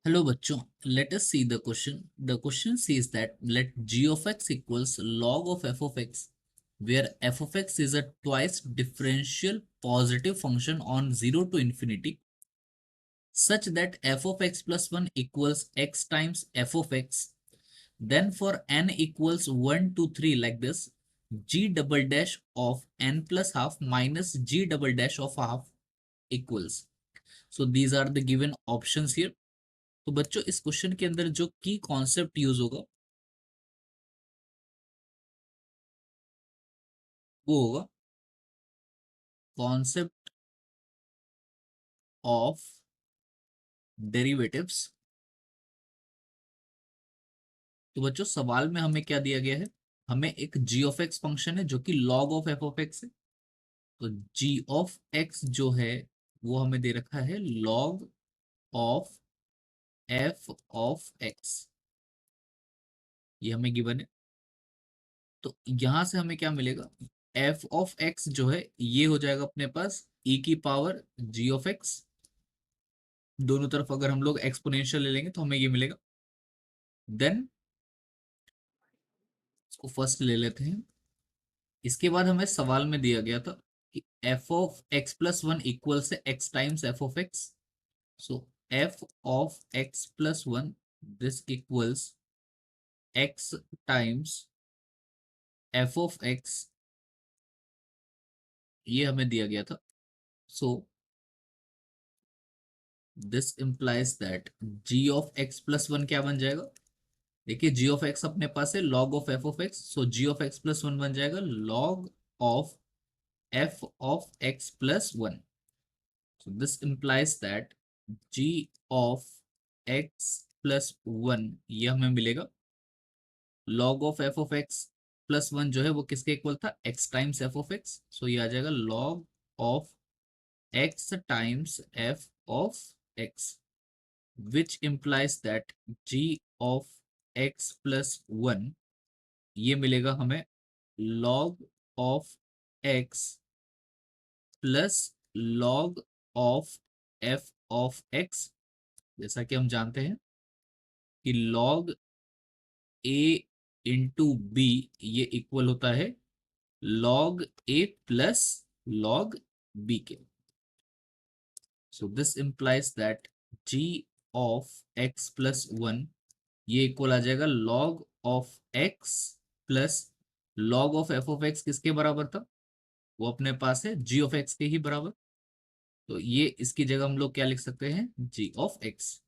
Hello बच्चों, let us see the question. The question says that let g of x equals log of f of x, where f of x is a twice differential positive function on 0 to infinity, such that f of x plus 1 equals x times f of x. Then for n equals 1 to 3 like this, g double dash of n plus half minus g double dash of half equals. So these are the given options here. तो बच्चों इस question के अंदर जो की concept use होगा वो होगा कॉन्सेप्ट ऑफ डेरिवेटिव्स। तो बच्चों सवाल में हमें क्या दिया गया है, हमें एक जी ऑफ एक्स फंक्शन है जो कि log of f of x है। तो जी ऑफ एक्स जो है वो हमें दे रखा है log of f of X, ये हमें गिवन है। तो यहां से हमें क्या मिलेगा, एफ ऑफ एक्स जो है ये हो जाएगा अपने पास ई की पावर जी ऑफ एक्स। दोनों तरफ अगर हम लोग एक्सपोनेंशियल ले लेंगे तो हमें ये मिलेगा। देन इसको फर्स्ट ले लेते हैं। इसके बाद हमें सवाल में दिया गया था कि F of x plus one equal से X times F of x. So F of x plus one this equals X times F of X, ये हमें दिया गया था। So this implies that ji of x plus one क्या बन जाएगा, देखिए जी ऑफ एक्स अपने पास है log of f of x, so g of x plus one बन जाएगा log of f of x plus 1. So this implies that g of x plus 1 ये हमें मिलेगा log of f of x plus 1 जो है वो किसके equal था, x times f of x। सो ये आ जाएगा log of x times f of x, which implies that g of x plus 1 ये मिलेगा हमें log of x plus log of f of x. जैसा कि हम जानते हैं कि लॉग ए इंटू बी ये इक्वल होता है log a plus log b के। So this implies that ji of x plus one ये इक्वल आ जाएगा log of x plus log of f of x किसके बराबर था, वो अपने पास है जी ऑफ एक्स के ही बराबर। तो ये इसकी जगह हम लोग क्या लिख सकते हैं, जी ऑफ एक्स।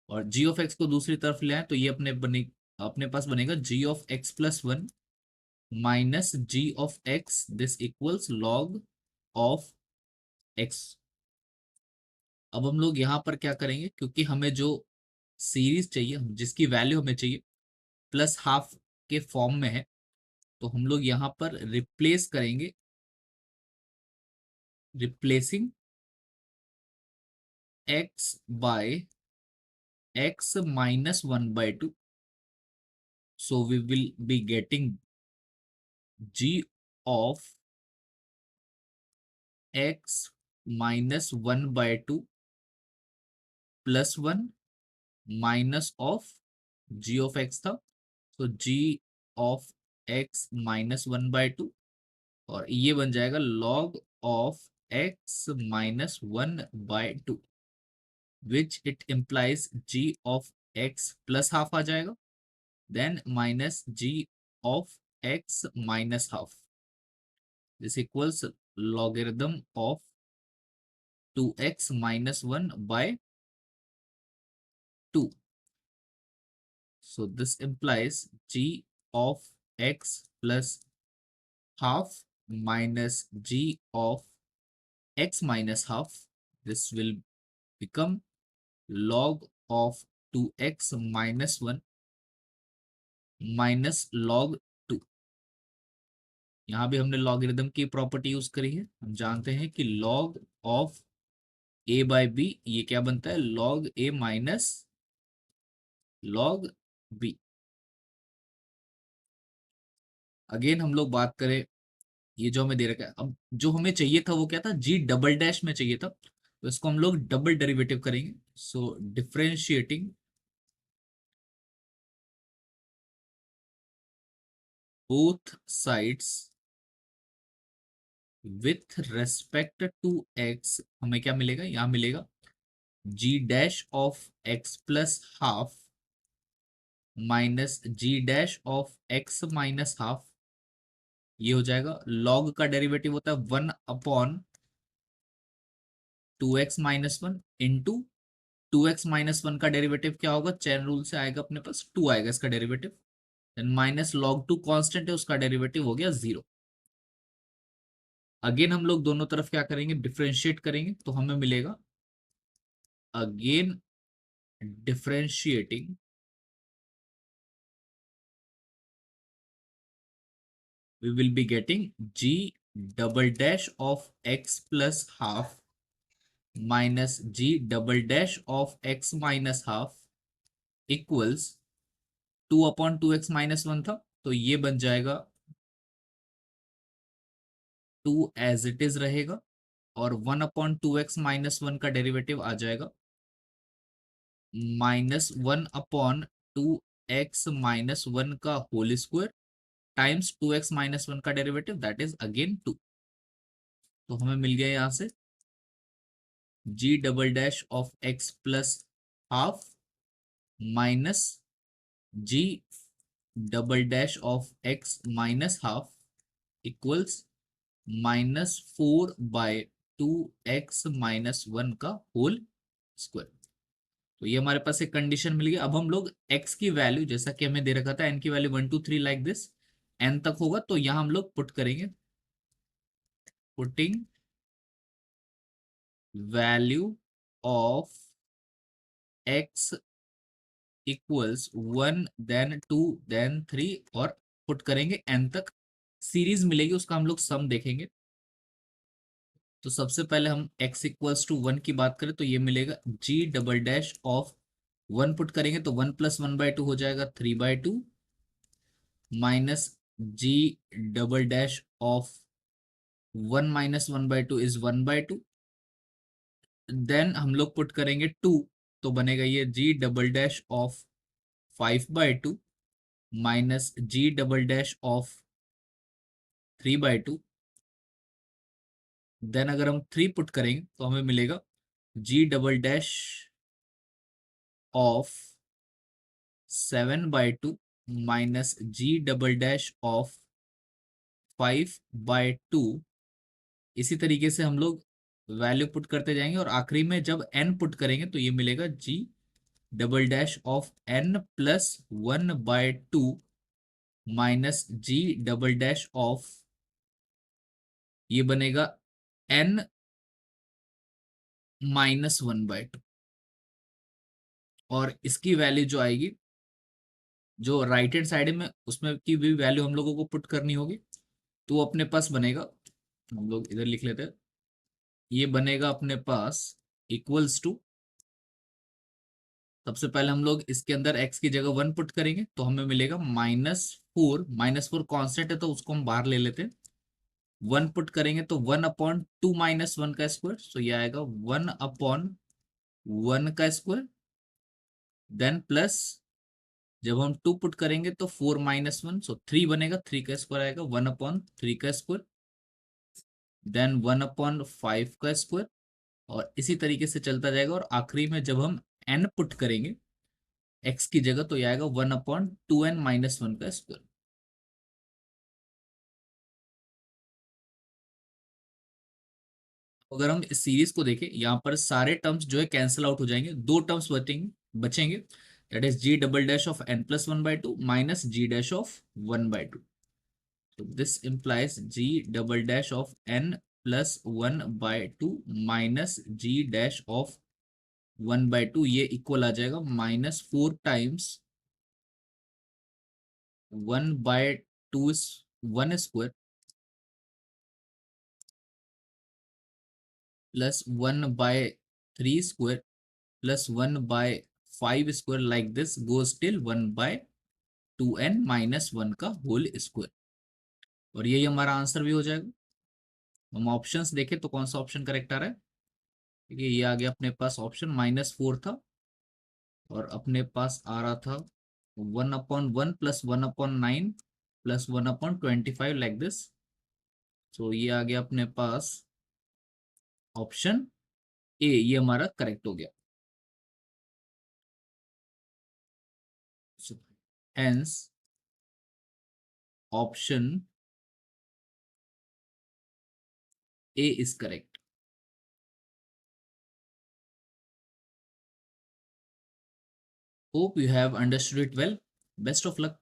और जी ऑफ एक्स को दूसरी तरफ ले आए तो ये अपने पास बनेगा G of x plus one minus G of X, this equals log of X. अब हम लोग यहाँ पर क्या करेंगे, क्योंकि हमें जो सीरीज चाहिए जिसकी वैल्यू हमें चाहिए प्लस हाफ के फॉर्म में है, तो हम लोग यहाँ पर रिप्लेस करेंगे, replacing X by X minus one by two. So we will be getting G of X minus one by two plus one minus of G of X था, तो G of X minus one by two, और ये बन जाएगा log of X minus one by two, which it implies G of x plus half आ जाएगा, then minus G of X minus half, this equals logarithm of two x minus one by two. So this implies g of x plus half minus g of x minus half. This will become log of 2x minus 1 minus log 2। यहाँ भी हमने logarithm की property use करी है। हम जानते हैं कि log of a by b ये क्या बनता है, log a minus log b। Again हम लोग बात करें, ये जो हमें दे रखा है, अब जो हमें चाहिए था वो क्या था, जी डबल डैश में चाहिए था, तो इसको हम लोग डबल डेरिवेटिव करेंगे। सो differentiating both sides with respect to x, हमें क्या मिलेगा, यहां मिलेगा g dash of x plus half minus g dash of x minus half. ये हो जाएगा log का डेरिवेटिव होता है 1/2x-1 इंटू 2x-1 का डेरिवेटिव क्या होगा, चेन रूल से आएगा अपने पास 2 आएगा इसका derivative, then minus log 2 constant है उसका डेरिवेटिव हो गया 0। अगेन हम लोग दोनों तरफ क्या करेंगे, डिफरेंशिएट करेंगे, तो हमें मिलेगा again differentiating we will be getting g double dash of x plus half minus g double dash of x minus half equals 2/2x-1 था, तो ये बन जाएगा 2 एज इट इज रहेगा, और 1/2x-1 का डेरिवेटिव आ जाएगा -1/2x-1 का होल स्क्वायर टाइम्स 2x-1 का डेरिवेटिव दैट इज अगेन 2। तो हमें मिल गया यहां से g double dash of x plus half minus g double dash of x minus half equals -4/2x-1 का होल स्क्वायर। तो ये हमारे पास एक कंडीशन मिल गई। अब हम लोग x की वैल्यू, जैसा कि हमें दे रखा था n की वैल्यू 1 2 3 लाइक दिस n तक होगा, तो यहां हम लोग पुट करेंगे, putting value of x equals 1 then 2 then 3 और पुट करेंगे n तक, सीरीज मिलेगी उसका हम लोग सम देखेंगे। तो सबसे पहले हम x इक्वल्स टू 1 की बात करें तो ये मिलेगा g double dash of 1 put करेंगे तो 1 + 1/2 हो जाएगा 3/2 minus g double dash of 1 - 1/2 is 1/2, then हम लोग पुट करेंगे 2, तो बनेगा ये g double dash of 5/2 minus g double dash of 3/2, then अगर हम 3 पुट करेंगे तो हमें मिलेगा g double dash of 7/2 minus g double dash of 5/2। इसी तरीके से हम लोग वैल्यू पुट करते जाएंगे और आखिरी में जब n पुट करेंगे तो ये मिलेगा g double dash of n plus 1/2 minus g double dash of, ये बनेगा n माइनस 1/2, और इसकी वैल्यू जो आएगी जो राइट हैंड साइड में उसमें की भी वैल्यू हम लोगों को पुट करनी होगी, तो वो अपने पास बनेगा, हम लोग इधर लिख लेते हैं, ये बनेगा अपने पास इक्वल्स टू, सबसे पहले हम लोग इसके अंदर x की जगह 1 पुट करेंगे तो हमें मिलेगा -4 कांस्टेंट है तो उसको हम बाहर ले लेते हैं, 1 पुट करेंगे तो 1/2 - 1 का स्क्वायर, सो ये आएगा 1/1 का स्क्वायर, देन प्लस जब हम 2 पुट करेंगे तो 4 - 1 सो 3 बनेगा, 3 का स्क्वायर आएगा 1/3 का स्क्वायर, देन 1/5 का स्क्वायर, और इसी तरीके से चलता जाएगा, और आखिरी में जब हम n पुट करेंगे x की जगह तो ये आएगा 1/2n - 1 का स्क्वायर। अगर हम इस सीरीज को देखें यहाँ पर सारे टर्म्स जो है कैंसिल आउट हो जाएंगे, दो टर्म्स बचेंगे बचेंगे, that is g double dash of n plus 1/2 minus g dash of 1/2, so this implies g double dash of n plus 1/2 minus g dash of 1/2, ये इक्वल आ जाएगा -4 times 1/2 1 square plus 1/3 square plus 1/5 square like this goes till 1/2n - 1 का whole square, और यही हमारा answer भी हो जाएगा। हम ऑप्शंस देखें तो कौन सा ऑप्शन करेक्ट आ रहा है, ठीक है, ये आ गया अपने पास ऑप्शन -4 था, और अपने पास आ रहा था 1/1 + 1/9 + 1/25 लाइक दिस। सो ये आ गया अपने पास ऑप्शन ए, ये हमारा करेक्ट हो गया। Hence option A is correct. Hope you have understood it well. Best of luck.